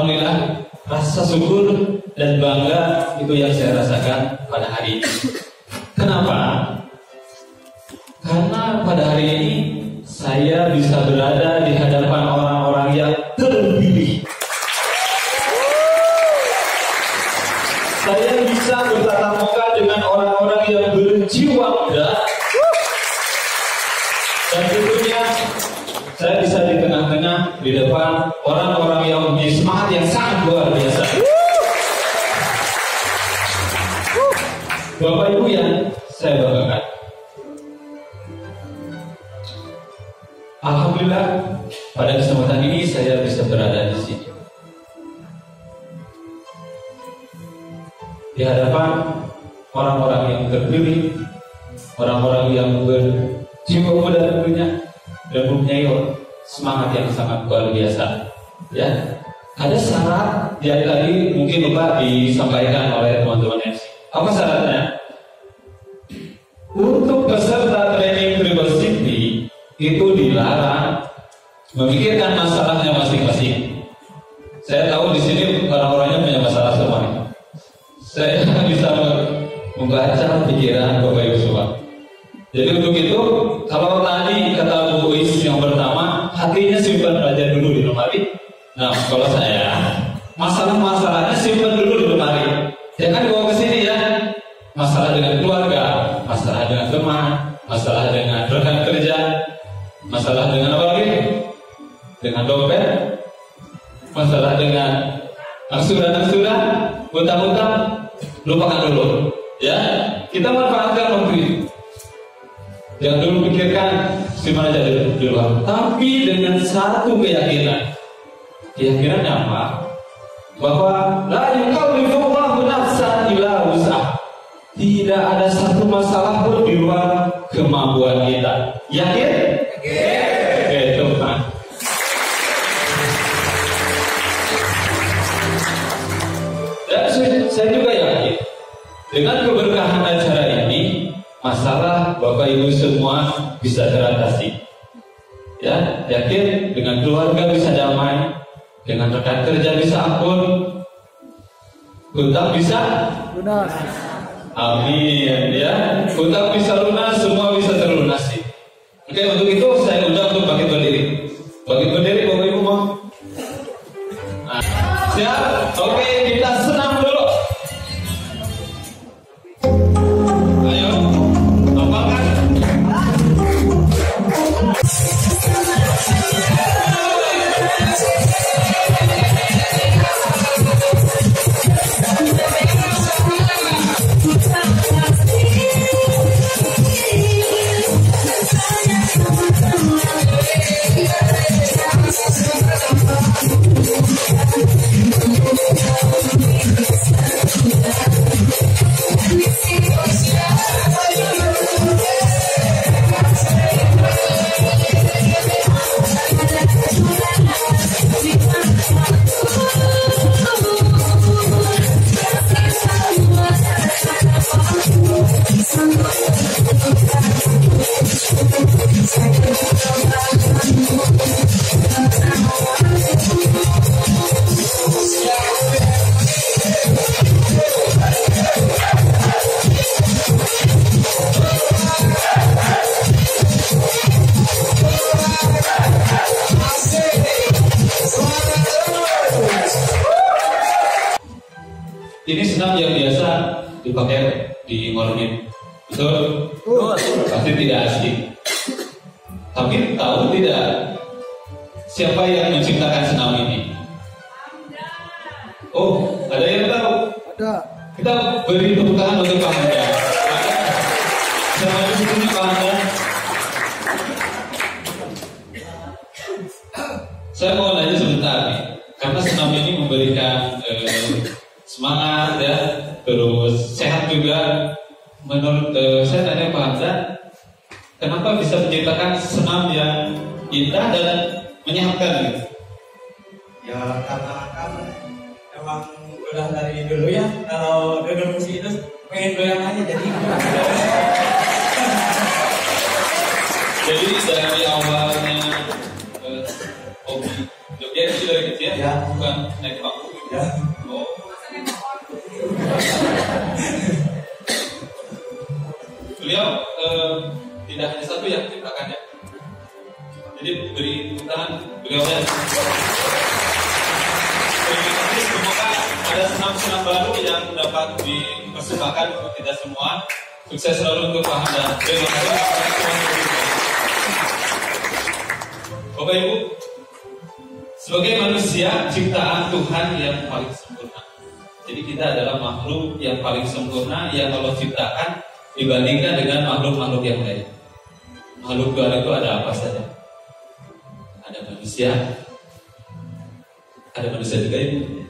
alhamdulillah, rasa syukur dan bangga itu yang saya rasakan pada hari ini. Kenapa? Karena pada hari ini saya bisa berada di hadapan orang-orang yang terpilih. Saya bisa bertatap muka dengan orang-orang yang berjiwa muda. Dan tentunya saya bisa di tengah-tengah di depan orang-orang yang memiliki semangat yang sangat luar biasa. Bapak Ibu yang saya banggakan, alhamdulillah pada kesempatan ini saya bisa berada di sini di hadapan orang-orang yang terpilih, orang-orang yang berjiwa muda tentunya dan mempunyai semangat yang sangat luar biasa. Ya, ada syarat yang tadi mungkin Bapak disampaikan oleh teman-teman MC. Apa syaratnya? Untuk peserta training Tribal itu dilarang memikirkan masalahnya masing-masing. Saya tahu di sini orang-orangnya punya masalah semua. Saya bisa membaca pikiran Bapak Ibu semua. Jadi untuk itu, kalau tadi kata Bu Is yang pertama, hatinya simpan aja dulu di lemari. Nah, kalau saya, masalah-masalahnya simpan dulu di lemari. Jangan dibawa ke sini ya. Masalah dengan keluarga, masalah dengan teman, masalah dengan rekan kerja, masalah dengan apa lagi? Dengan dompet, masalah dengan angsuran-angsuran, hutang-hutang, lupakan dulu. Ya, kita manfaatkan waktu itu. Jangan dulu pikirkan simpan aja di luar. Tapi dengan satu keyakinan. Keyakinannya apa? Bahwa la yukallifullahu nafsan illa wus'aha. Tidak ada satu masalah pun di luar kemampuan kita. Yakin? Yakin. Itu kan. Dan saya juga yakin dengan keberkahan acara ini, masalah Bapak Ibu semua bisa teratasi. Ya, yakin dengan keluarga bisa damai, dengan rekan kerja bisa ampun, hutang bisa lunas. Amin ya, hutang bisa lunas, semua bisa terlunasi. Oke, untuk itu saya undang untuk bangkit berdiri. Bangkit berdiri, Bapak Ibu mau? Nah, siap? Oke, kita senam dulu. Ayo, lombakan. Ini senam yang biasa dipakai di Mormit. Betul? Pasti tidak asing. Tapi tahu tidak siapa yang menciptakan senam ini? Oh, ada yang tahu? Ada. Kita beri tepuk tangan untuk Pak Anda. Sama di sini Pak Anda. Saya mau nanya sebentar nih, karena senam ini memberikan semangat ya, terus sehat juga. Menurut saya tanya Pak Hamzah, kenapa bisa menciptakan senam yang indah dan menyehatkan gitu? Ya karena kan emang udah dari dulu ya, kalau denger musik itu pengen goyang aja jadi. Jadi dari awalnya hobi joget itu dari kecil, ya. bukan naik panggung gitu. Ya. Oh. Beliau tidak hanya satu yang ciptakannya. Jadi beri tangan beliau ya. Terima kasih, semoga ada senam-senam baru yang dapat dipersembahkan untuk kita semua. Sukses selalu untuk Pak Hamdan. Terima kasih. Bapak Ibu, sebagai manusia ciptaan Tuhan yang paling sempurna. Jadi kita adalah makhluk yang paling sempurna yang Allah ciptakan dibandingkan dengan makhluk-makhluk yang lain. Makhluk Tuhan itu ada apa saja? Ada manusia juga itu.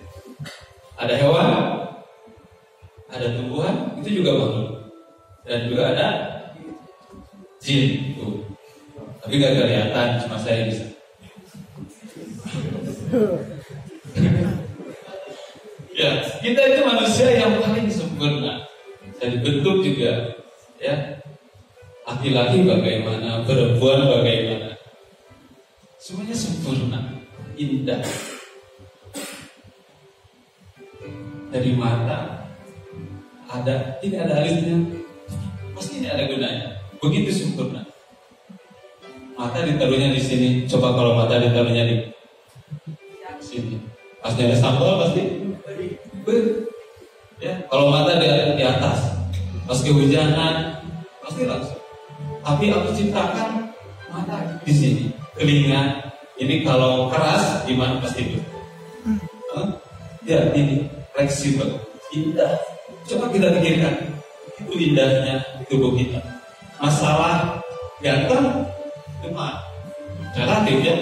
Ada hewan, ada tumbuhan, itu juga makhluk. Dan juga ada jin. Tapi gak kelihatan, cuma saya bisa. Ya, kita itu manusia yang paling sempurna. Dan bentuk juga, ya. Laki-laki bagaimana, perempuan bagaimana. Semuanya sempurna, indah. Dari mata tidak ada alisnya, pasti ini ada gunanya. Begitu sempurna. Mata ditaruhnya di sini. Coba kalau mata ditaruhnya di sini, pasti ada sambal pasti. Ya, kalau mata di atas, pas kehujanan pasti langsung. Tapi aku ciptakan mata di sini, telinga. Ini kalau keras gimana pasti itu. Ya ini fleksibel, indah. Coba kita pikirkan, itu indahnya tubuh kita. Masalah ganteng cuma relatif ya.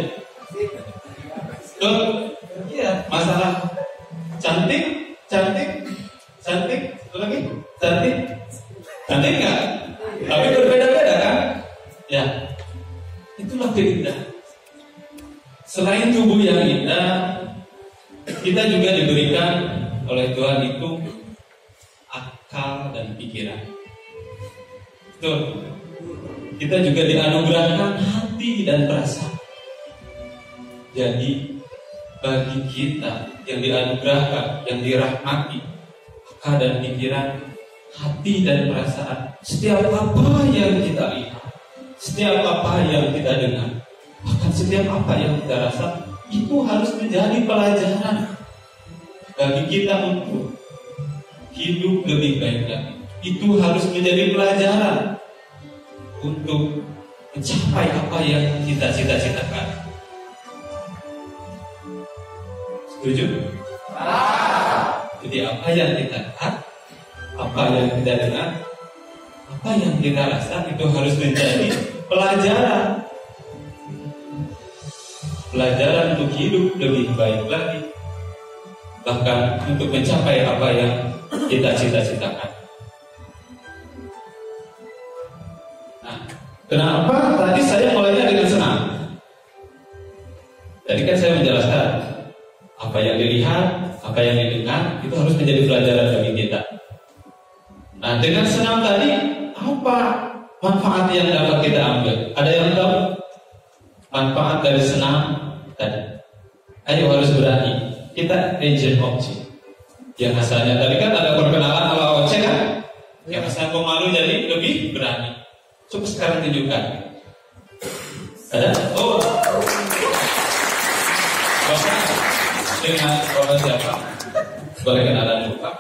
Iya, masalah cantik, itu lagi cantik nggak? Tapi berbeda-beda kan? Ya, itulah keindahan. Selain tubuh yang indah, kita juga diberikan oleh Tuhan itu akal dan pikiran. Betul. Kita juga dianugerahkan hati dan perasaan. Jadi bagi kita yang dianugerahkan, yang dirahmati akal dan pikiran, hati dan perasaan, setiap apa yang kita lihat, setiap apa yang kita dengar, bahkan setiap apa yang kita rasa, itu harus menjadi pelajaran bagi kita untuk hidup lebih baik lagi. Itu harus menjadi pelajaran untuk mencapai apa yang kita cita-citakan. Setuju? Jadi apa yang kita lihat, apa yang kita dengar, apa yang kita rasa, itu harus menjadi pelajaran. Pelajaran untuk hidup lebih baik lagi, bahkan untuk mencapai apa yang kita cita-citakan. Nah, kenapa tadi saya mulainya dengan senang? Tadi kan saya menjelaskan apa yang dilihat, apa yang didengar, itu harus menjadi pelajaran bagi kita. Nah, dengan senang tadi, apa manfaat yang dapat kita ambil? Ada yang tahu manfaat dari senang tadi? Ayo, harus berani. Kita agent of change. Yang asalnya tadi kan ada perkenalan ala OC kan? Yang asalnya pemalu jadi lebih berani. Coba sekarang tunjukkan. Ada? Oh. Bapak dengan orang siapa? Boleh kenalan dulu Pak?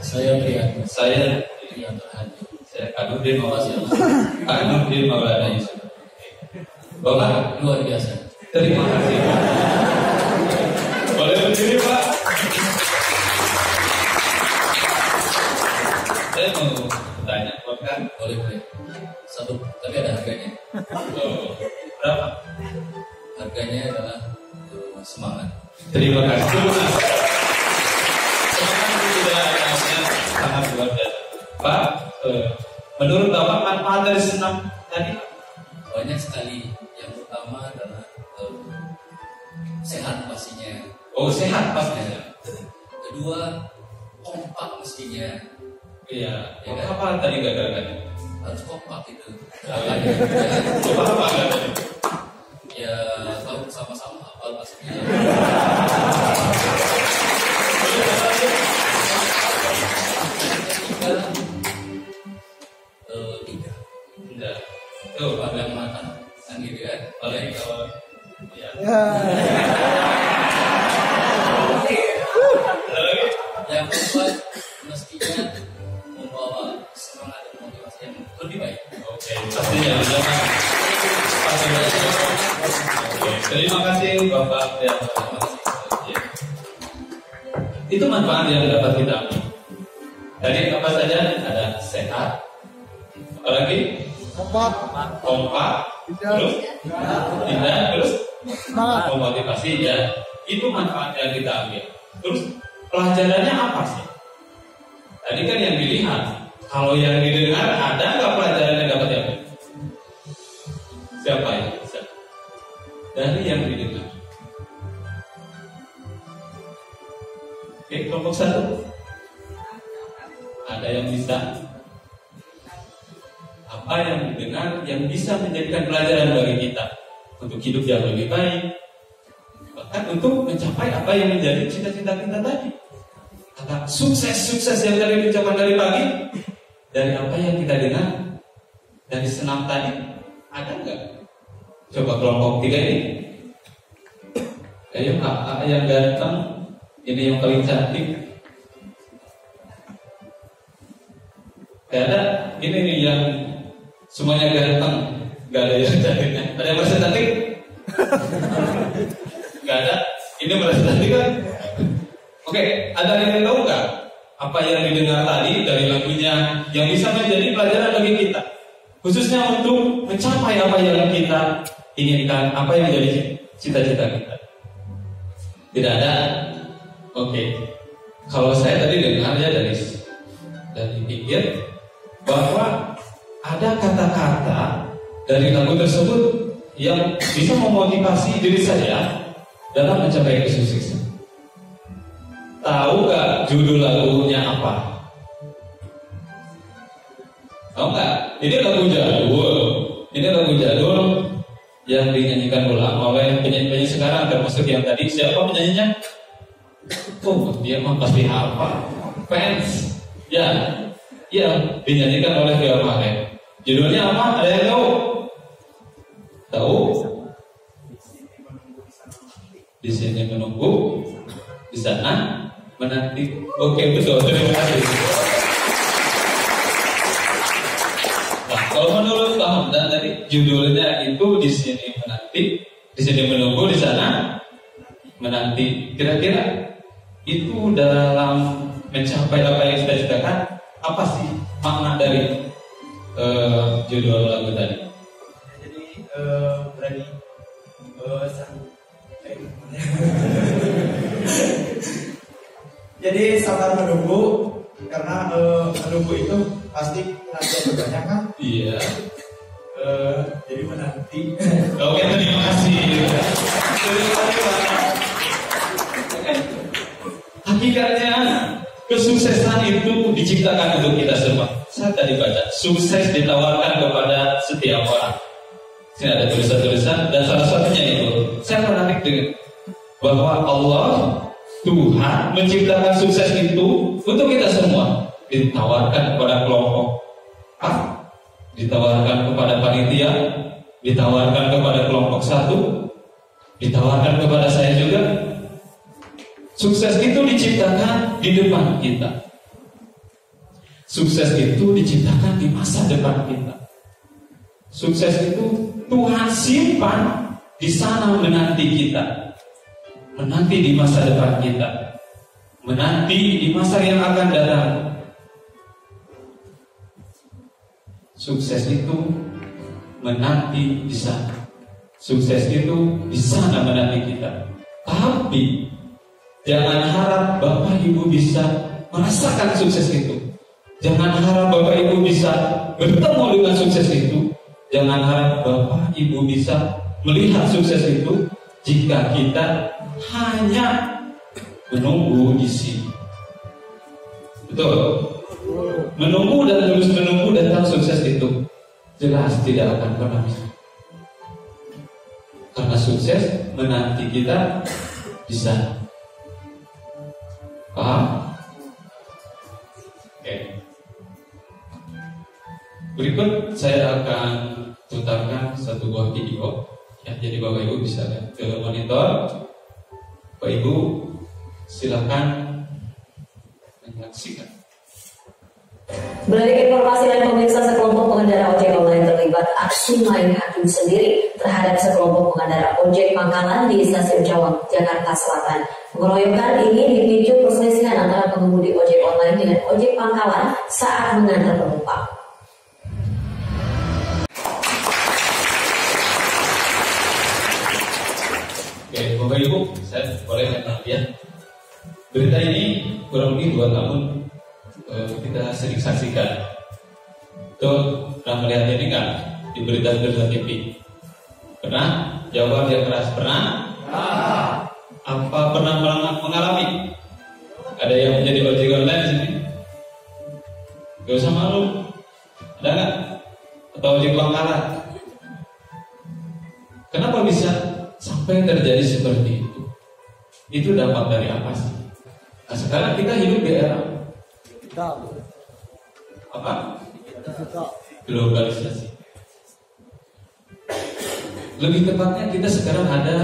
Saya Priyan. Saya Priyan Terhadi. Saya Nurdin Maulana Yusuf. Bapak Luar biasa. terima kasih. Boleh berdiri Pak? Saya mau tanya, Bapak. Boleh. Satu, tapi ada harganya. Oh, berapa? Harganya adalah semangat. Terima kasih. Semangat itu sudah sangat luar biasa. Pak, menurut Bapak manfaat dari senam tadi? Banyak sekali. Yang pertama adalah sehat pastinya. Oh, sehat pastinya. Kedua, kompak mestinya. Iya. Ya kan? Apa tadi gagarannya? Harus kompak itu. Coba apa gagarannya? Ya, kalau sama-sama hafal pastinya. Terima kasih Bapak ya. Itu manfaat yang dapat kita ambil. Tadi apa saja? Ada sehat, apalagi kompak, terus tidak, terus memotivasi ya. Itu manfaat yang kita ambil. Terus pelajarannya apa sih? Tadi kan yang dilihat. Kalau yang didengar ada nggak pelajaran yang dapat diambil? Siapa yang bisa? Dari yang didengar. Oke, kelompok satu. Ada yang bisa? Apa yang didengar yang bisa menjadikan pelajaran bagi kita untuk hidup yang lebih baik, bahkan untuk mencapai apa yang menjadi cita-cita kita tadi. Kata sukses yang tadi diucapkan dari pagi, dari apa yang kita dengar dari senam tadi, ada nggak? Coba kelompok 3 ini. Ayo yang ganteng, ini yang paling cantik. Ada ini nih yang semuanya ganteng, nggak ada yang cantiknya. Ada yang merasa cantik? Nggak ada. Ini merasa cantik kan? Oke, ada yang tahu nggak apa yang didengar tadi dari lagunya yang bisa menjadi pelajaran bagi kita, khususnya untuk mencapai apa yang kita inginkan, apa yang menjadi cita-cita kita? Tidak ada. Oke. Kalau saya tadi dengarnya dari pikir bahwa ada kata-kata dari lagu tersebut yang bisa memotivasi diri saya dalam mencapai kesuksesan. Tahu nggak judul lagunya apa? Tahu nggak? Ini lagu jadul. Ini lagu jadul yang dinyanyikan ulang oleh penyanyi-penyanyi sekarang, termasuk yang tadi. Siapa penyanyinya? Oh, dia mah pasti hafal. Fans. Ya, dinyanyikan oleh Via Valen. Judulnya apa? Ada yang tahu? Tahu? Di sini menunggu, di sana menanti. Oke, betul. Terima kasih. Nah, kalau menurut Pak Hamdan tadi judulnya itu di sini menanti, di sini menunggu, di sana menanti. Kira-kira itu dalam mencapai apa yang kita citakan, apa sih makna dari judul lagu tadi? Jadi berani jadi sabar menunggu, karena menunggu itu pasti nanti banyak kan? Iya. Jadi menanti. Oke, terima kasih. Terima kasih Pak. Hakikatnya kesuksesan itu diciptakan untuk kita semua. Saya tadi baca, sukses ditawarkan kepada setiap orang. Sini ada tulisan-tulisan dan salah satunya itu saya menarik dengan bahwa Allah Tuhan menciptakan sukses itu untuk kita semua. Ditawarkan kepada kelompok A, ditawarkan kepada panitia, ditawarkan kepada kelompok 1, ditawarkan kepada saya juga. Sukses itu diciptakan di depan kita. Sukses itu diciptakan di masa depan kita. Sukses itu Tuhan simpan di sana menanti kita. Menanti di masa depan kita. Menanti di masa yang akan datang. Sukses itu menanti di sana. Sukses itu di sana menanti kita. Tapi jangan harap Bapak Ibu bisa merasakan sukses itu. Jangan harap Bapak Ibu bisa bertemu dengan sukses itu. Jangan harap Bapak Ibu bisa melihat sukses itu jika kita hanya menunggu di sini. Betul? Menunggu dan terus menunggu datang sukses itu jelas tidak akan pernah bisa. Karena sukses menanti kita di sana. Paham? Oke. Berikut saya akan putarkan satu buah video. Ya, jadi Bapak Ibu bisa lihat ke monitor. Bapak Ibu silakan menyaksikan. Beralih informasi lain, pemirsa, sekelompok pengendara ojek online terlibat aksi main hakim sendiri terhadap sekelompok pengendara ojek pangkalan di Stasiun Cawang, Jakarta Selatan. Pengeroyokan ini dipicu perselisihan antara pengemudi ojek online dengan ojek pangkalan saat mengantar penumpang. Oke, Bapak Ibu, saya boleh ya. Berita ini kurang lebih 2 tahun kita sering saksikan. Tuh, pernah melihat ini kan di berita-berita TV? Pernah? Jawaban yang keras, pernah? Apa pernah mengalami? Ada yang menjadi ojek online di sini? Gak usah malu. Ada nggak? Atau ojek pangkalan? Kenapa bisa sampai terjadi seperti itu? Itu dampak dari apa sih? Nah, sekarang kita hidup di era apa? Globalisasi. Lebih tepatnya kita sekarang ada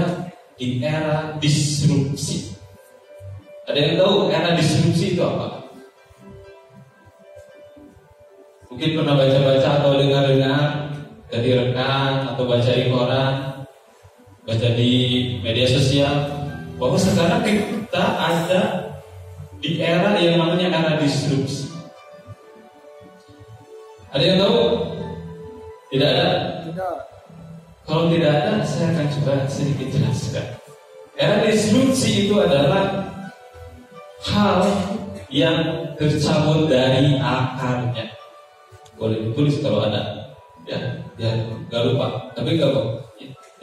di era disrupsi. Ada yang tahu era disrupsi itu apa? Mungkin pernah baca-baca atau dengar-dengar dari rekan atau baca di koran, baca di media sosial, bahwa sekarang kita ada di era yang namanya era disrupsi. Ada yang tahu? Tidak ada? Tidak. Kalau tidak ada, saya akan coba sedikit jelaskan. Era disrupsi itu adalah hal yang tercabut dari akarnya. Boleh ditulis kalau ada. Ya, gak lupa. Tapi gak apa.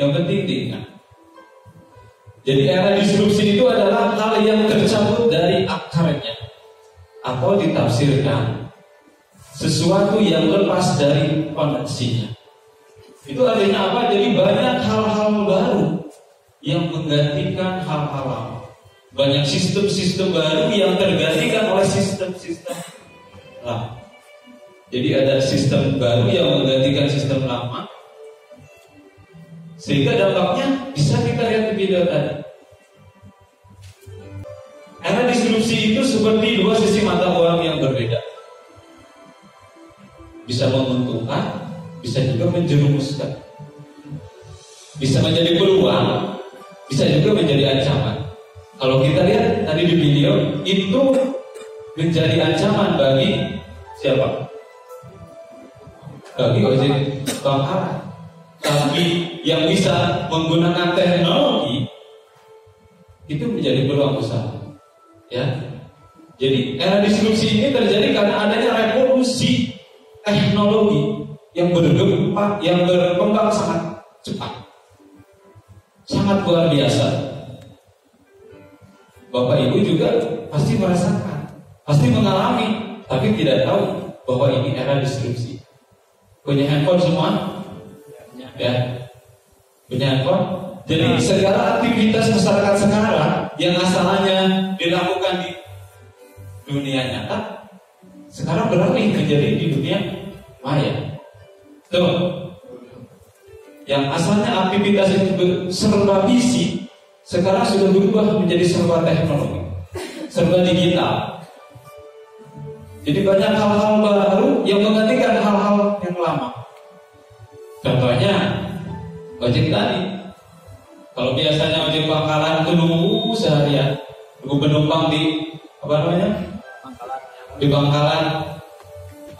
Yang penting diingat. Jadi era disrupsi itu adalah hal yang tercabut dari akarnya, atau ditafsirkan sesuatu yang lepas dari fondasinya. Itu artinya apa? Jadi banyak hal-hal baru yang menggantikan hal-hal lama. Banyak sistem-sistem baru yang tergantikan oleh sistem-sistem lama. Jadi ada sistem baru yang menggantikan sistem lama, sehingga dampaknya bisa kita lihat di video tadi. Era disrupsi itu seperti 2 sisi mata uang yang berbeda. Bisa menguntungkan, bisa juga menjerumuskan. Bisa menjadi peluang, bisa juga menjadi ancaman. Kalau kita lihat tadi di video, itu menjadi ancaman bagi siapa? Bagi ojek pangkalan. Tapi yang bisa menggunakan teknologi itu menjadi peluang usaha. Ya. Jadi era disrupsi ini terjadi karena adanya revolusi teknologi yang berkembang sangat cepat, sangat luar biasa. Bapak Ibu juga pasti merasakan, pasti mengalami, tapi tidak tahu bahwa ini era disrupsi. Punya handphone semua? Ya, punya handphone. Jadi segala aktivitas masyarakat sekarang yang asalnya dilakukan di dunia nyata, sekarang beralih menjadi di dunia maya. Tuh, yang asalnya aktivitas itu serba fisik, sekarang sudah berubah menjadi serba teknologi, serba digital. Jadi banyak hal-hal baru yang menggantikan hal-hal yang lama. Contohnya ojek tadi. Kalau biasanya ojek pangkalan itu nunggu seharian, nunggu penumpang di di pangkalan.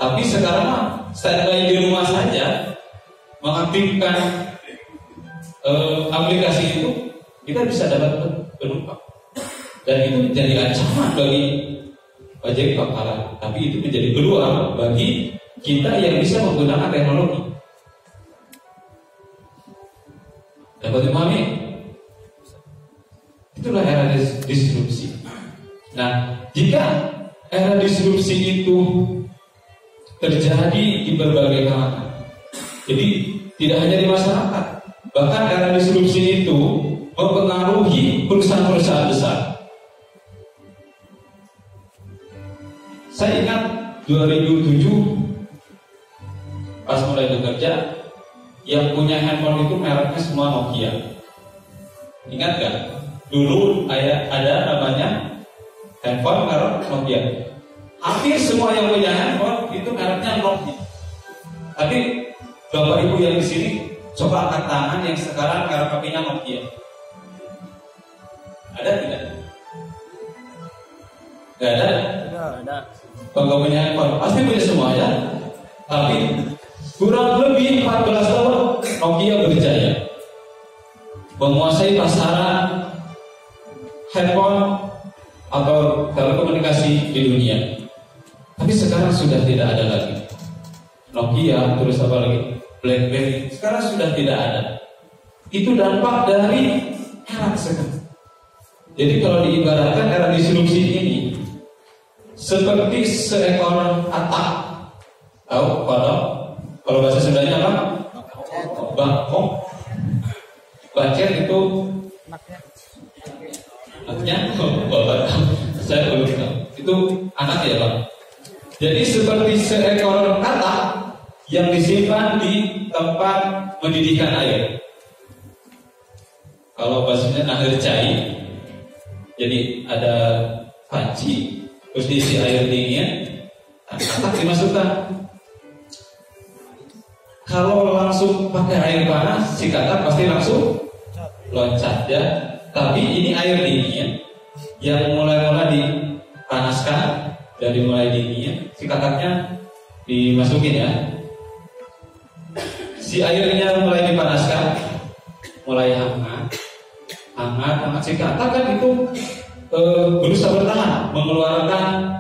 Tapi sekarang mah standby di rumah saja, mengaktifkan aplikasi itu, kita bisa dapat penumpang. Dan itu menjadi ancaman bagi ojek pangkalan. Tapi itu menjadi peluang bagi kita yang bisa menggunakan teknologi. Dapat dipahami? Itulah era disrupsi. Nah, jika era disrupsi itu terjadi di berbagai kalangan, jadi tidak hanya di masyarakat, bahkan era disrupsi itu mempengaruhi perusahaan-perusahaan besar. Saya ingat 2007 pas mulai bekerja, yang punya handphone itu mereknya semua Nokia. Ingat gak? Dulu ada namanya handphone merek Nokia. hampir semua yang punya handphone itu mereknya Nokia. Tapi Bapak Ibu yang di sini coba angkat tangan yang sekarang merek HP-nya Nokia. Ada tidak? Gak ada? Ada. Kalau punya handphone pasti punya semua ya. Tapi kurang lebih 14 tahun Nokia berjaya menguasai pasaran handphone atau telekomunikasi di dunia. Tapi sekarang sudah tidak ada lagi. Nokia, terus apa lagi? BlackBerry, sekarang sudah tidak ada. Itu dampak dari era sekarang. Jadi kalau diibaratkan era disrupsi ini seperti seekor katak. Tahu kalau bahasa Sundanya apa? Bangkong. Bacet itu anaknya, bapak saya belum tahu. Itu anak ya Pak. Jadi seperti seekor katak yang disimpan di tempat mendidihkan air. Kalau bahasanya air cair. Jadi ada panci, terus diisi air dingin, katak dimasukkan. Kalau langsung pakai air panas, si katak pasti langsung loncat ya. Tapi ini air dingin yang mulai dipanaskan, dari mulai dingin, si kataknya dimasukin ya. Si airnya mulai dipanaskan, mulai hangat, si katak kan itu berusaha bertahan, mengeluarkan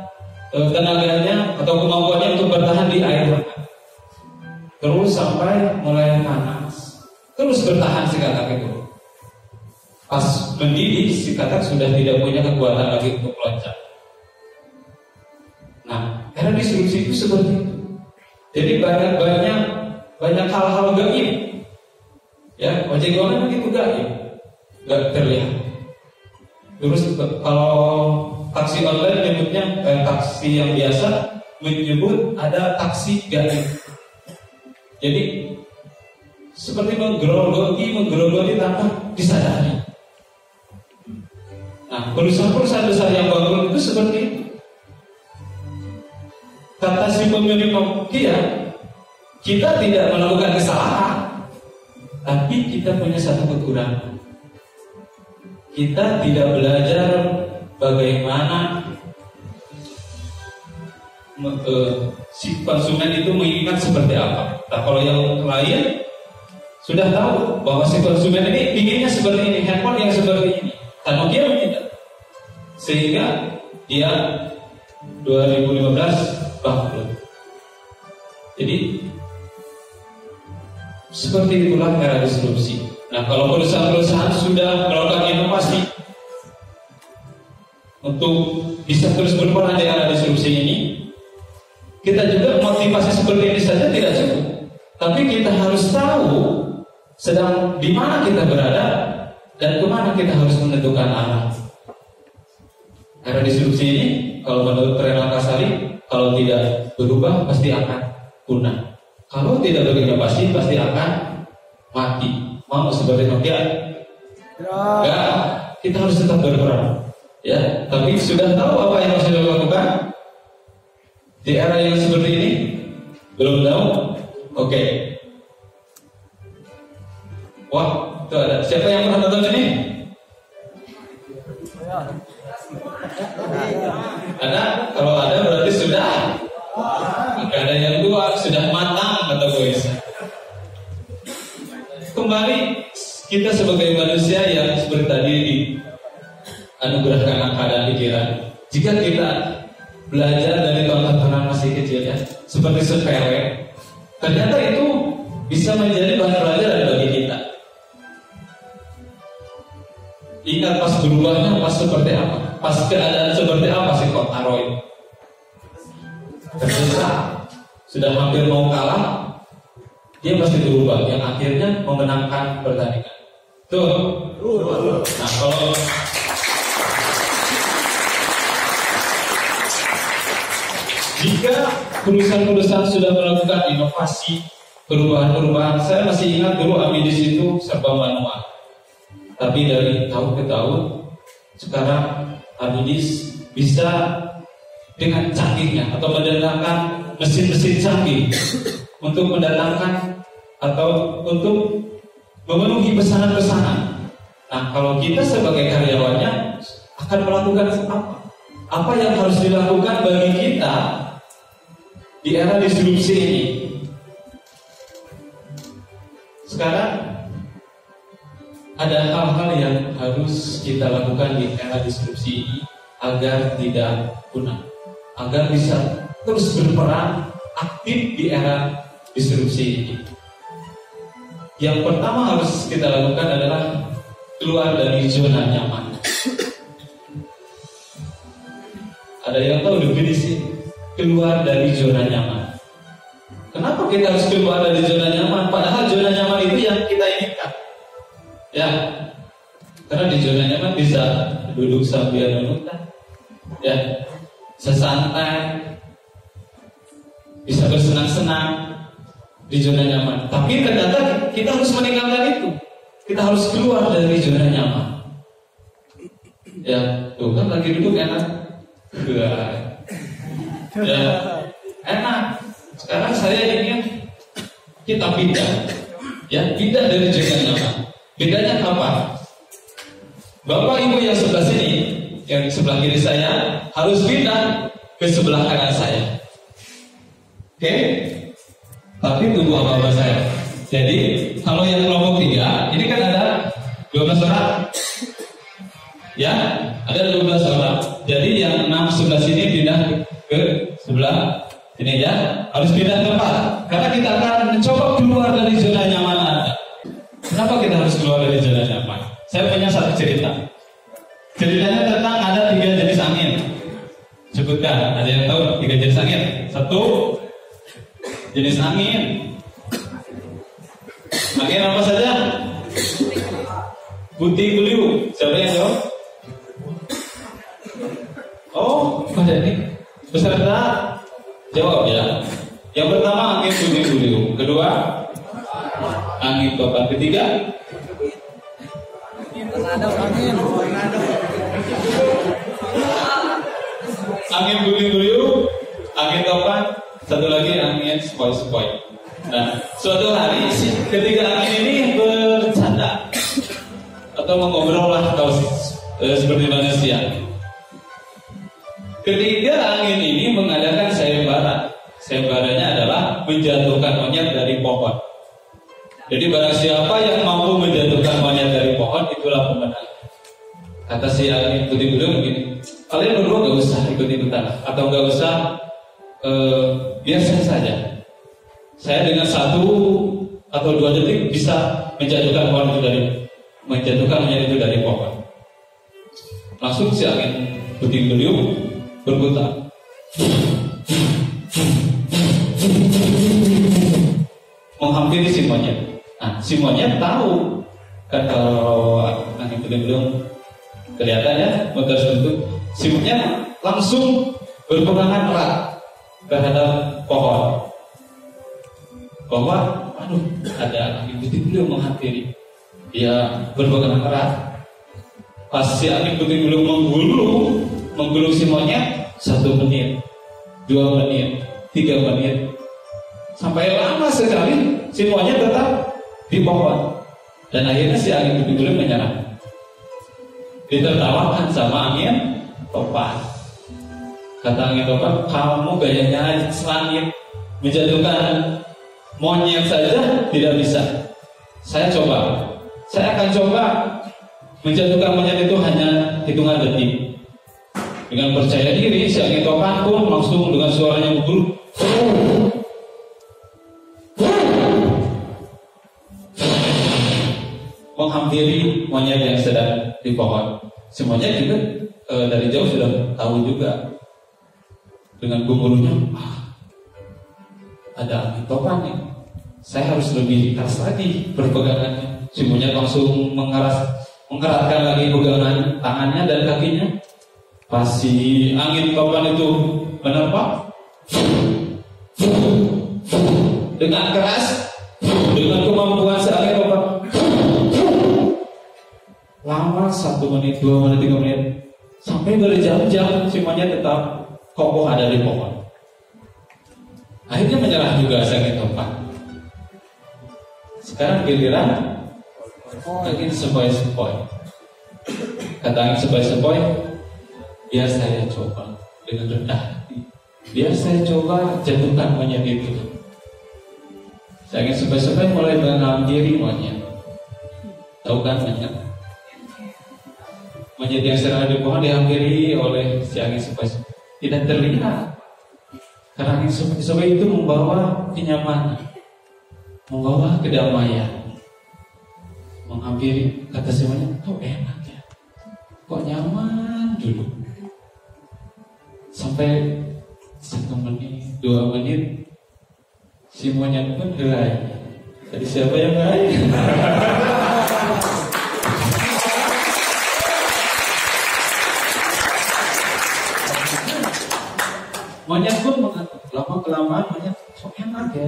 tenaganya atau kemampuannya untuk bertahan di air hangat. Terus sampai mulai panas, terus bertahan si katak itu. Pas mendidih, si katak sudah tidak punya kekuatan lagi untuk meloncat. Nah, era disrupsi itu seperti itu. Jadi banyak hal-hal gaib. Ya, ojek online itu gaib, nggak terlihat. Terus kalau taksi online menyebutnya taksi yang biasa menyebut ada taksi gaib. Jadi seperti menggerogoti tanpa disadari. Nah, perusahaan-perusahaan besar yang bangun itu seperti itu. Kata si pemilik Nokia, kita tidak melakukan kesalahan, tapi kita punya satu kekurangan. Kita tidak belajar bagaimana si konsumen itu mengingat seperti apa. Nah, kalau yang lain sudah tahu bahwa si konsumen ini inginnya seperti ini, handphone yang seperti ini. Dan Nokia tidak. Sehingga dia 2015 bangkrut. Jadi seperti itulah era disrupsi. Nah, kalau perusahaan-perusahaan sudah melakukan inovasi untuk bisa terus berperan di era disrupsi ini, kita juga motivasi seperti ini saja tidak cukup. Tapi kita harus tahu sedang di mana kita berada dan kemana kita harus menentukan arah. Era disrupsi ini, kalau menurut Renal Kasari, kalau tidak berubah pasti akan punah. Kalau tidak berinovasi pasti akan mati. Mau seperti Nokia? Enggak. Kita harus tetap berperan. Ya, tapi sudah tahu apa yang harus dilakukan di era yang seperti ini? Belum tahu? Oke. Wah, itu ada. Siapa yang pernah nonton ini? Ada? Kalau ada berarti sudah. Jika ada yang tua sudah matang kata boys. Kembali kita sebagai manusia yang seperti tadi dianugerahkan akal dan pikiran. Jika kita belajar dari tontonan masih kecil ya, seperti sepele, ternyata itu bisa menjadi bahan pelajaran bagi kita. Ingat pas berubahnya pas seperti apa, pas keadaan seperti apa si Kota Roy. Ternyata sudah hampir mau kalah, dia pasti berubah yang akhirnya memenangkan pertandingan. Tuh. Nah, kalau jika perusahaan-perusahaan sudah melakukan inovasi, perubahan-perubahan, saya masih ingat dulu Amidis itu serba manual. Tapi dari tahun ke tahun, sekarang Amidis bisa dengan canggihnya atau mendatangkan mesin-mesin canggih untuk mendatangkan atau untuk memenuhi pesanan-pesanan. Nah, kalau kita sebagai karyawannya akan melakukan apa? Apa yang harus dilakukan bagi kita di era disrupsi ini? Sekarang ada hal-hal yang harus kita lakukan di era disrupsi ini agar tidak punah, agar bisa terus berperan aktif di era disrupsi ini. Yang pertama harus kita lakukan adalah keluar dari zona nyaman. Ada yang tahu definisi keluar dari zona nyaman? Kenapa kita harus keluar dari zona nyaman? Padahal zona nyaman itu yang kita inginkan. Ya, karena di zona nyaman bisa duduk sambil menonton, ya, sesantai, bisa bersenang-senang di zona nyaman. Tapi ternyata kita harus meninggalkan itu. Kita harus keluar dari zona nyaman. Ya, tuh kan lagi duduk enak. Ya, enak. Sekarang saya ingin kita pindah. Ya, pindah dari zona nyaman. Bedanya apa? Bapak ibu yang sebelah sini, yang sebelah kiri saya harus pindah ke sebelah kanan saya. Oke? Tapi tunggu apa-apa saya. Jadi kalau yang kelompok 3, ini kan ada 12 orang. Ya, ada 12 orang. Jadi yang 6 sebelah sini pindah ke sebelah sini ya. Harus pindah tempat. Karena kita akan mencoba keluar dari zona nyaman Anda. Kenapa kita harus keluar dari zona nyaman? Saya punya satu cerita. Ceritanya tentang ada 3 jenis angin. Sebutkan, ada yang tahu 3 jenis angin? 1 jenis angin. Angin apa saja? Putih beliau. Siapa yang jawab? Oh, ada ini. Peserta jawab ya. Yang pertama angin putih beliau. Kedua angin topan. Ketiga angin putih beliau. Angin topan. Satu lagi angin sepoi-sepoi. Nah, suatu hari ketika angin ini bercanda atau mengobrol lah kalau seperti manusia. Ketiga angin ini mengadakan sayembara. Sayembaranya adalah menjatuhkan monyet dari pohon. Jadi barang siapa yang mampu menjatuhkan monyet dari pohon, itulah pemenang. Kata si angin putih beliau begini, kalian berdua gak usah ikut-ikutan atau gak usah biar saya saja. Saya dengan 1 atau 2 detik bisa menjatuhkan monyet itu dari pohon. Langsung si angin putih beliau berputar. Menghampiri si monyet. Nah, si monyet tahu kan kalau angin putih beliau kelihatan ya, motor bentuk. Si monyet langsung berpegangan erat terhadap pohon. Bahwa, aduh, ada angin putih beliau menghampiri. Dia berpegangan erat. Pas si angin putih beliau menggulung si monyet 1 menit, 2 menit, 3 menit, sampai lama sekali si monyet tetap di pohon. Dan akhirnya si angin putih beliau menyerah. Ditertawakan sama angin topan. Kata angin topan, kamu gayanya selangit, menjatuhkan monyet saja tidak bisa. Saya akan coba menjatuhkan monyet itu hanya hitungan detik. Dengan percaya diri, si angin topan pun langsung dengan suaranya bergulung menghampiri monyet yang sedang di pohon. Si monyet juga dari jauh sudah tahu juga dengan gemuruhnya, ada angin topan nih. Saya harus lebih keras lagi berpegangannya. Si monyet langsung mengeratkan lagi pegangan tangannya dan kakinya. Pas si angin topan itu menerpa dengan keras, dengan kemampuan si angin topan, lama 1 menit, 2 menit, 3 menit, sampai berjam-jam si monyet tetap kokoh ada di pohon. Akhirnya menyerah juga sang keempat. Sekarang giliran angin sepoi-sepoi. Kata angin sepoi-sepoi, biar saya coba dengan rendah hati. Biar saya coba jatuhkan monyet itu. Si angin sepoi-sepoi mulai menghampiri monyet. Tahu kan monyet? Monyet yang sedang ada di pohon dihampiri oleh si angin sepoi-sepoi. Tidak terlihat. Karena angin sepoi-sepoi itu membawa kenyamanan, membawa kedamaian. Menghampiri, kata si monyet, kok enak ya, kok nyaman dulu. Sampai 1 menit, 2 menit, si monyet pun helai. Tadi siapa yang helai? Monyet pun mengatur, lama-kelamaan monyet, kok enak ya,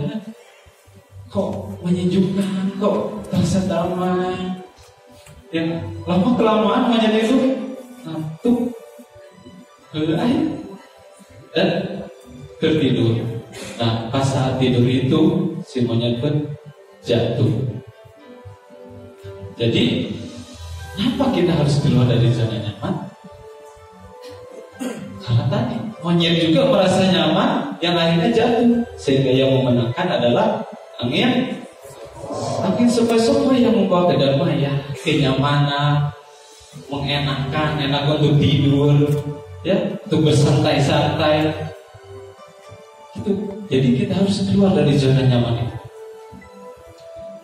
kok menyejukkan, kok terasa damai. Ya, lama-kelamaan monyet itu ngantuk, helai, dan tertidur. Nah, pas saat tidur itu si monyet pun jatuh. Jadi, kenapa kita harus keluar dari zona nyaman? Karena tadi monyet juga merasa nyaman, yang akhirnya jatuh. Sehingga yang memenangkan adalah angin sepoi-sepoi yang membawa kedamaian, kenyamanan, mengenakan, enak untuk tidur, ya, untuk bersantai-santai. Gitu. Jadi kita harus keluar dari zona nyaman itu.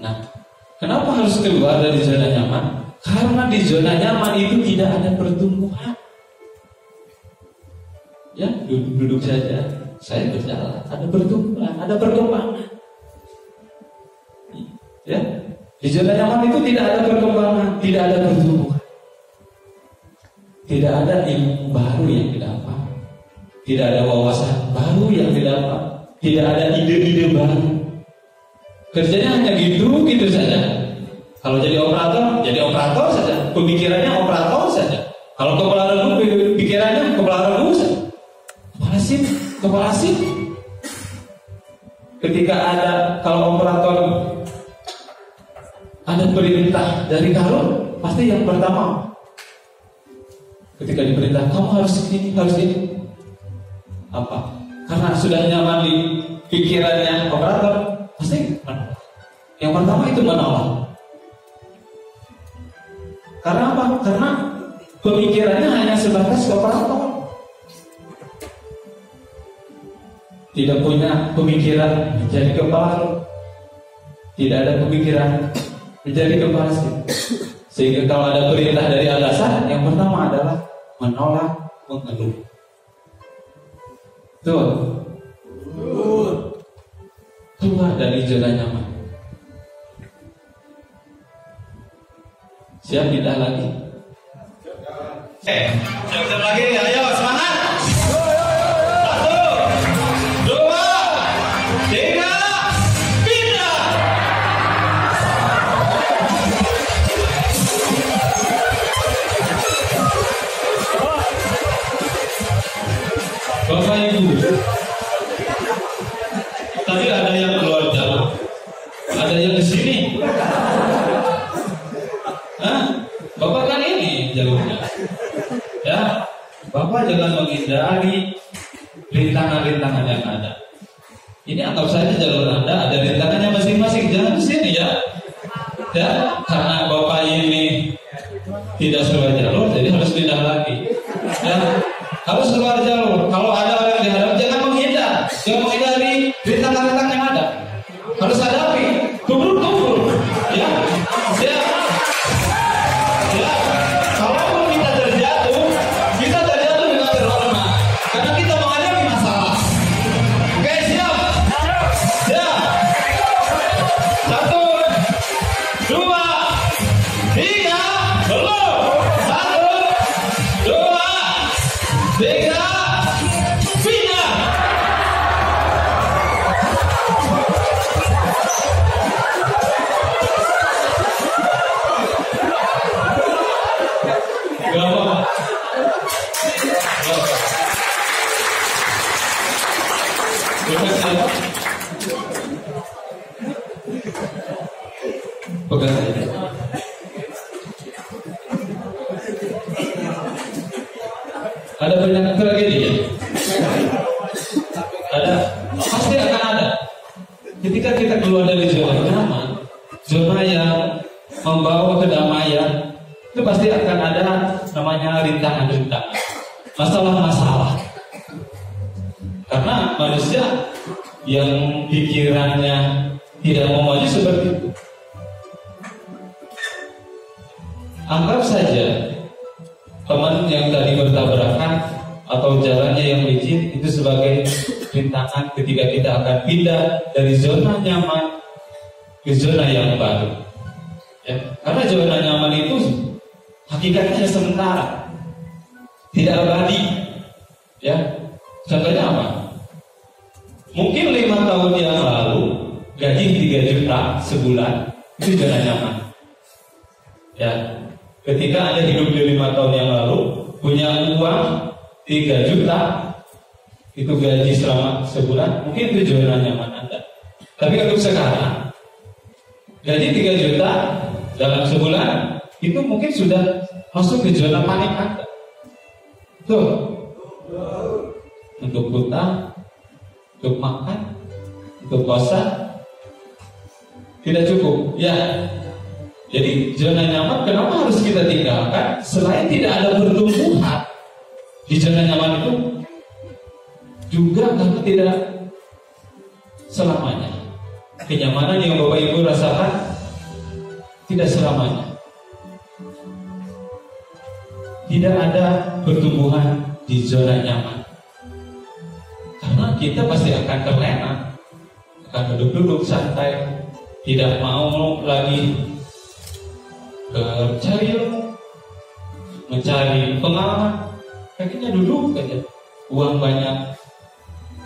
Nah, kenapa harus keluar dari zona nyaman? Karena di zona nyaman itu tidak ada pertumbuhan. Ya, duduk saja, saya berjalan, ada pertumbuhan, ada perkembangan. Ya, di zona nyaman itu tidak ada perkembangan, tidak ada pertumbuhan, tidak ada ilmu baru yang didapat, tidak ada wawasan baru yang didapat, tidak ada ide-ide baru. Kerjanya hanya gitu saja. Kalau jadi operator saja, pemikirannya operator saja. Kalau kepala regu, pikirannya kepala regu saja. Kepala SIM. Ketika kalau operator ada perintah dari Karun, pasti yang pertama ketika diperintah, kamu harus ini. Apa? Karena sudah nyaman di pikirannya operator, pasti yang pertama itu menolak. Karena apa? Karena pemikirannya hanya sebatas operator. Tidak punya pemikiran menjadi kepala, tidak ada pemikiran menjadi kepala. Sehingga kalau ada perintah dari atasan, yang pertama adalah menolak, mengeluh. Tuh, keluar dari zona nyaman. Siap pindah lagi? Siap lagi, ayo semangat. Bapak Ibu, tadi ada yang keluar jalan, ada yang di sini. Bapak kan ini jalurnya, ya. Bapak jangan menghindari rintangan-rintangan yang ada. Ini anggap saja jalur Anda ada rintangannya masing-masing, jangan di sini ya. Ya, karena Bapak ini tidak sesuai jalur, jadi harus pindah lagi. Ya. Harus keluar jalur. Kalau ada orang di hadap, jangan menghindar. Jangan menghindari rintangan-rintangan yang ada. Harus hadapi. Tubruk. Ya. Kalaupun kita terjatuh dengan terhormat. Karena kita menghadapi masalah. Oke, siap? Ya. 1, 2, 3, belum. 1, 2, 3, pindah. Pegang siapa? Pegang saja. Ada banyak tragedi ya? Ada, pasti akan ada. Ketika kita keluar dari zona nyaman, zona yang membawa kedamaian, itu pasti akan ada namanya rintangan-rintangan, masalah-masalah. Karena manusia yang pikirannya tidak mau maju seperti itu. Anggap saja teman yang tadi bertabrakan atau jalannya yang licin itu sebagai rintangan ketika kita akan pindah dari zona nyaman ke zona yang baru. Ya, karena zona nyaman itu hakikatnya sementara, tidak abadi. Ya, contohnya apa? Mungkin 5 tahun yang lalu gaji 3 juta sebulan itu zona nyaman. Ya, ketika Anda hidup di 5 tahun yang lalu punya uang 3 juta itu gaji selama sebulan, mungkin itu zona nyaman Anda. Tapi untuk sekarang gaji 3 juta dalam sebulan itu mungkin sudah masuk ke zona panik Anda. Tuh, untuk hutang, untuk makan, untuk kosan tidak cukup. Ya, jadi zona nyaman kenapa harus kita tinggalkan? Selain tidak ada pertumbuhan di zona nyaman itu, juga karena tidak selamanya. Kenyamanan yang Bapak Ibu rasakan tidak selamanya. Tidak ada pertumbuhan di zona nyaman. Karena kita pasti akan terlena, akan duduk-duduk santai, tidak mau lagi mencari ilmu, mencari pengalaman. Akhirnya duduk aja, uang banyak,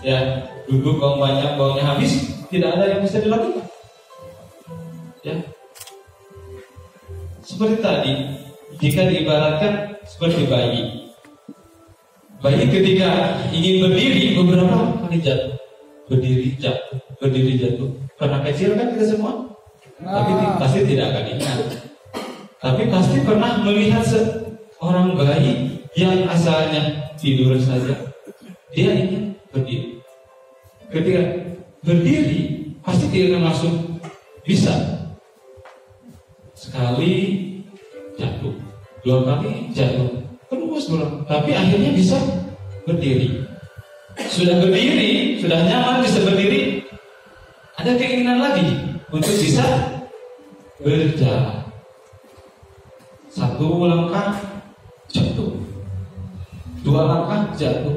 ya duduk uang banyak, uangnya habis, tidak ada yang bisa dilakukan. Ya, seperti tadi, jika diibaratkan seperti bayi. Bayi ketika ingin berdiri beberapa kali jatuh, berdiri jatuh. Pernah kecil kan kita semua? Tapi pasti tidak akan ingat. Tapi pasti pernah melihat seorang bayi yang asalnya tidur saja, dia ingin berdiri. Ketika berdiri, pasti dia akan langsung bisa. Sekali jatuh, 2 kali jatuh, terus berulang. Tapi akhirnya bisa berdiri. Sudah berdiri, sudah nyaman bisa berdiri, ada keinginan lagi untuk bisa berjalan. 1 langkah jatuh, 2 langkah jatuh,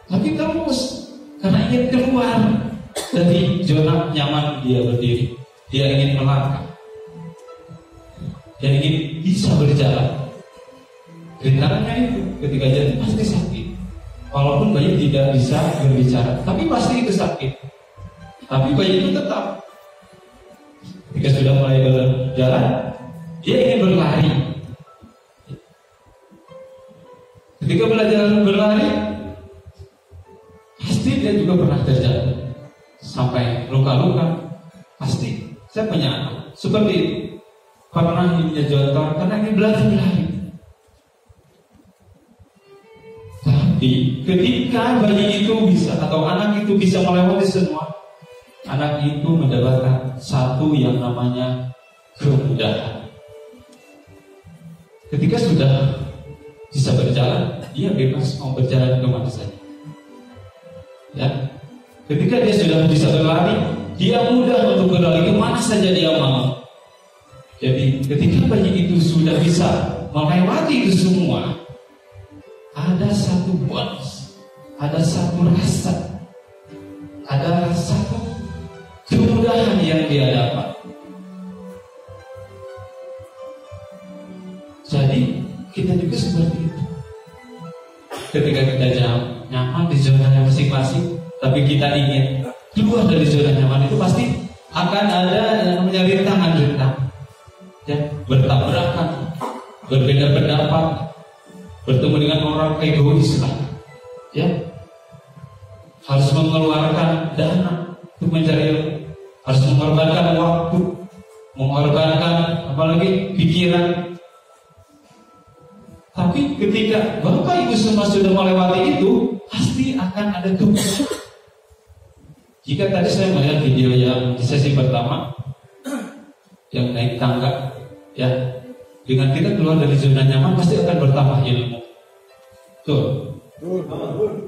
tapi terus karena ingin keluar dari zona nyaman dia berdiri, dia ingin melangkah, dia ingin bisa berjalan. Rintangannya itu ketika jatuh pasti sakit. Walaupun bayi tidak bisa berbicara, tapi pasti itu sakit. Tapi bayi itu tetap ketika sudah mulai berjalan, dia ingin berlari. Ketika belajar berlari, pasti dia juga pernah terjatuh sampai luka-luka. Pasti. Saya punya anak seperti itu, pernah hidupnya jatuh karena ingin belajar berlari. Tapi ketika bayi itu bisa atau anak itu bisa melewati semua, anak itu mendapatkan satu yang namanya kemudahan. Ketika sudah bisa berjalan, dia bebas mau berjalan kemana saja. Ya, ketika dia sudah bisa berlari, dia mudah untuk berlari kemana saja dia mau. Jadi ketika bayi itu sudah bisa melewati itu semua, ada satu bonus, ada satu rasa, ada satu kemudahan yang dia dapat. Jadi kita juga seperti itu. Ketika kita nyaman di zonanya masing-masing, tapi kita ingin keluar dari zona nyaman itu, pasti akan ada yang namanya rintangan-rintangan, ya, bertabrakan, berbeda pendapat, bertemu dengan orang egois lah, ya. harus mengeluarkan dana untuk mencari ilmu, harus mengorbankan waktu, mengorbankan apalagi pikiran. Tapi ketika Bapak Ibu semua sudah melewati itu, pasti akan ada tugas. Jika tadi saya melihat video yang di sesi pertama, yang naik tangga, ya, dengan kita keluar dari zona nyaman pasti akan bertambah ilmu. Tuh.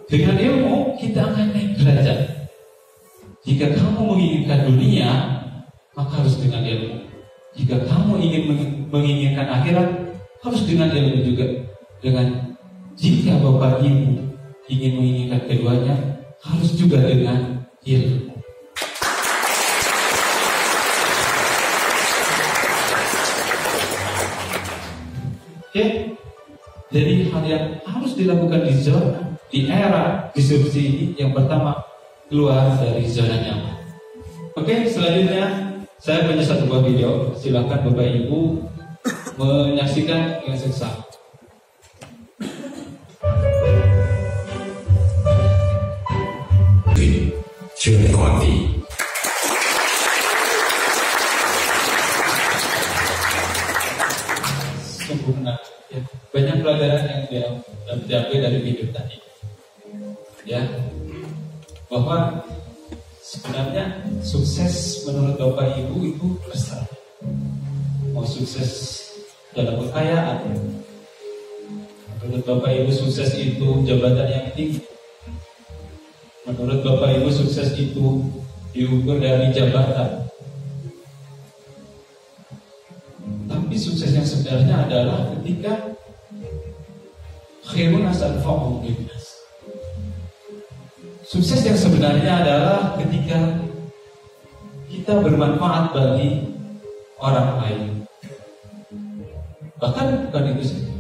Dengan ilmu kita akan naik derajat. Jika kamu menginginkan dunia, maka harus dengan ilmu. Jika kamu ingin menginginkan akhirat, harus dengan ilmu juga. Jika Bapak Ibu ingin menginginkan keduanya, harus juga dengan ilmu. Oke? Jadi hal yang harus dilakukan di era disrupsi ini, yang pertama, keluar dari zona nyaman. Oke, selanjutnya saya punya satu buah video. Silakan Bapak Ibu menyaksikan dengan seksama. chưa còn gì. Sempurna. Ya. Banyak pelajaran yang diambil dari video tadi. Ya, bahwa sebenarnya sukses menurut Bapak Ibu itu besar. Mau sukses dalam kekayaan, menurut Bapak Ibu sukses itu jabatan yang tinggi, menurut Bapak Ibu sukses itu diukur dari jabatan. Tapi sukses yang sebenarnya adalah ketika khairun asanfa'um linnas. Sukses yang sebenarnya adalah ketika kita bermanfaat bagi orang lain. Bahkan bukan itu saja,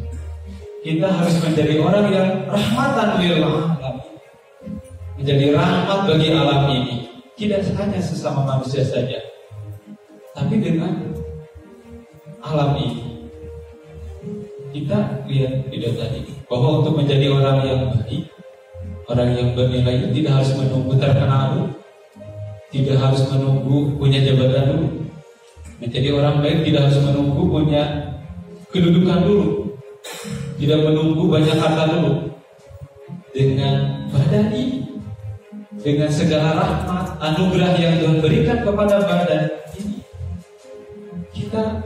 kita harus menjadi orang yang rahmatan lil alamin, menjadi rahmat bagi alam ini. Tidak hanya sesama manusia saja, tapi dengan alam ini. Kita lihat video tadi bahwa untuk menjadi orang yang baik, orang yang bernilai, tidak harus menunggu terkenal dulu, tidak harus menunggu punya jabatan dulu. Menjadi orang baik tidak harus menunggu punya kedudukan dulu, tidak menunggu banyak harta dulu. Dengan badan ini, dengan segala rahmat anugerah yang Tuhan berikan kepada badan ini, kita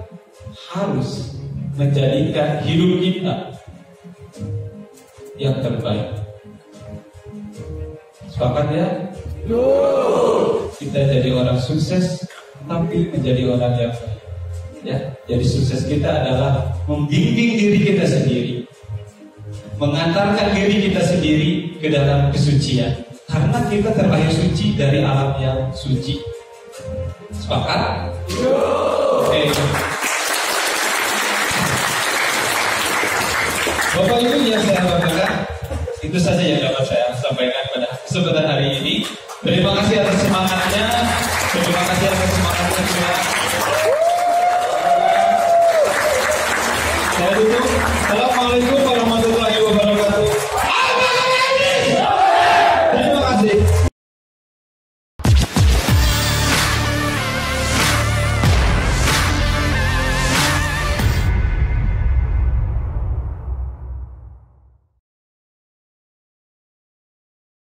harus menjadikan hidup kita yang terbaik. Sepakat ya? Kita jadi orang sukses, tapi menjadi orang yang baik. Ya, jadi sukses kita adalah membimbing diri kita sendiri, mengantarkan diri kita sendiri ke dalam kesucian, karena kita terlahir suci dari alam yang suci. Sepakat? Oke. Bapak Ibu yang saya hormati, itu saja yang dapat saya sampaikan pada kesempatan hari